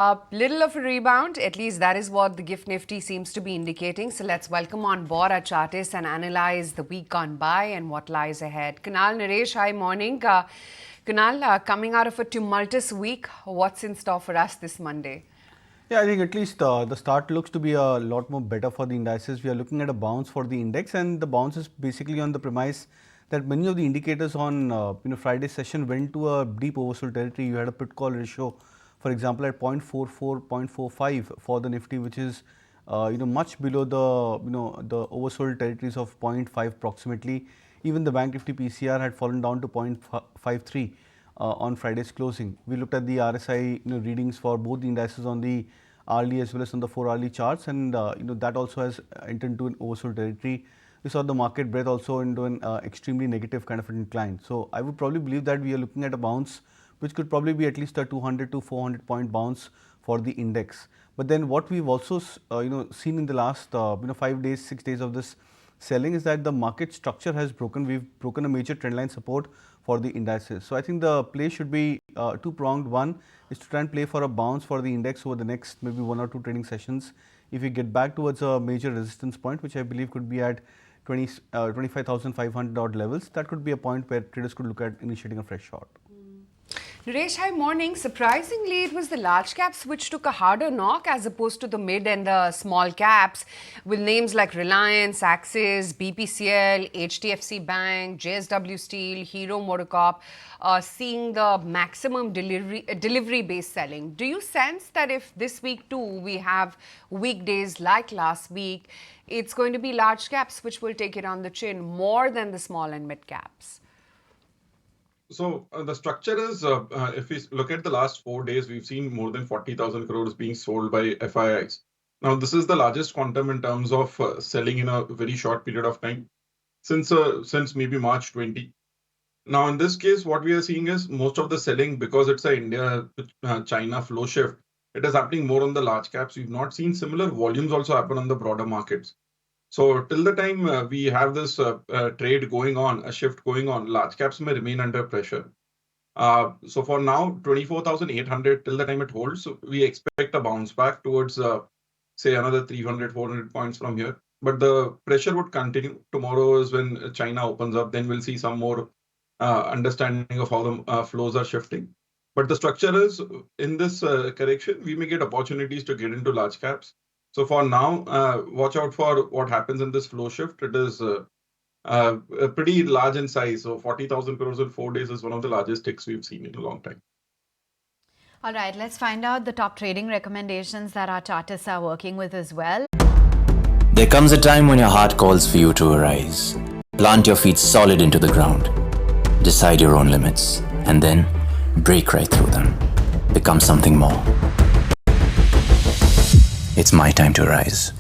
A little of a rebound, at least that is what the GIFT Nifty seems to be indicating. So let's welcome on board our chartists and analyze the week gone by and what lies ahead. Kunal Nooresh, hi, morning. Kunal, coming out of a tumultuous week, what's in store for us this Monday? Yeah, I think at least the start looks to be a lot more better for the indices. We are looking at a bounce for the index, and the bounce is basically on the premise that many of the indicators on Friday's session went to a deep oversold territory. You had a put call ratio, for example, at 0.44, 0.45 for the Nifty, which is much below the oversold territories of 0.5 approximately. Even the Bank Nifty PCR had fallen down to 0.53. On Friday's closing. We looked at the RSI readings for both the indices on the hourly as well as on the 4-hourly charts, and that also has entered into an oversold territory. We saw the market breadth also into an extremely negative kind of a decline. So I would probably believe that we are looking at a bounce which could probably be at least a 200 to 400 point bounce for the index. But then what we've also seen in the last 5 days, 6 days of this selling is that the market structure has broken. We've broken a major trendline support for the indices. So I think the play should be two-pronged. One is to try and play for a bounce for the index over the next maybe 1 or 2 trading sessions. If we get back towards a major resistance point, which I believe could be at 25,500 odd levels, that could be a point where traders could look at initiating a fresh short. Nooresh, hi, morning. Surprisingly, it was the large caps which took a harder knock as opposed to the mid and the small caps, with names like Reliance, Axis, BPCL, HDFC Bank, JSW Steel, Hero MotoCorp seeing the maximum delivery-based selling. Do you sense that if this week too we have weekdays like last week, it's going to be large caps which will take it on the chin more than the small and mid caps? So the structure is, if we look at the last 4 days, we've seen more than 40,000 crores being sold by FIIs. Now, this is the largest quantum in terms of selling in a very short period of time since maybe March 20. Now, in this case, what we are seeing is most of the selling, because it's a India-China flow shift, it is happening more on the large caps. We've not seen similar volumes also happen on the broader markets. So till the time we have this trade going on, a shift going on, large caps may remain under pressure. So for now, 24,800 till the time it holds, we expect a bounce back towards, say, another 300, 400 points from here. But the pressure would continue. Tomorrow is when China opens up. Then we'll see some more understanding of how the flows are shifting. But the structure is, in this correction, we may get opportunities to get into large caps. So for now, watch out for what happens in this flow shift. It is pretty large in size. So 40,000 crores in 4 days is one of the largest ticks we've seen in a long time. All right, let's find out the top trading recommendations that our chartists are working with as well. There comes a time when your heart calls for you to arise. Plant your feet solid into the ground. Decide your own limits. And then break right through them. Become something more. It's my time to rise.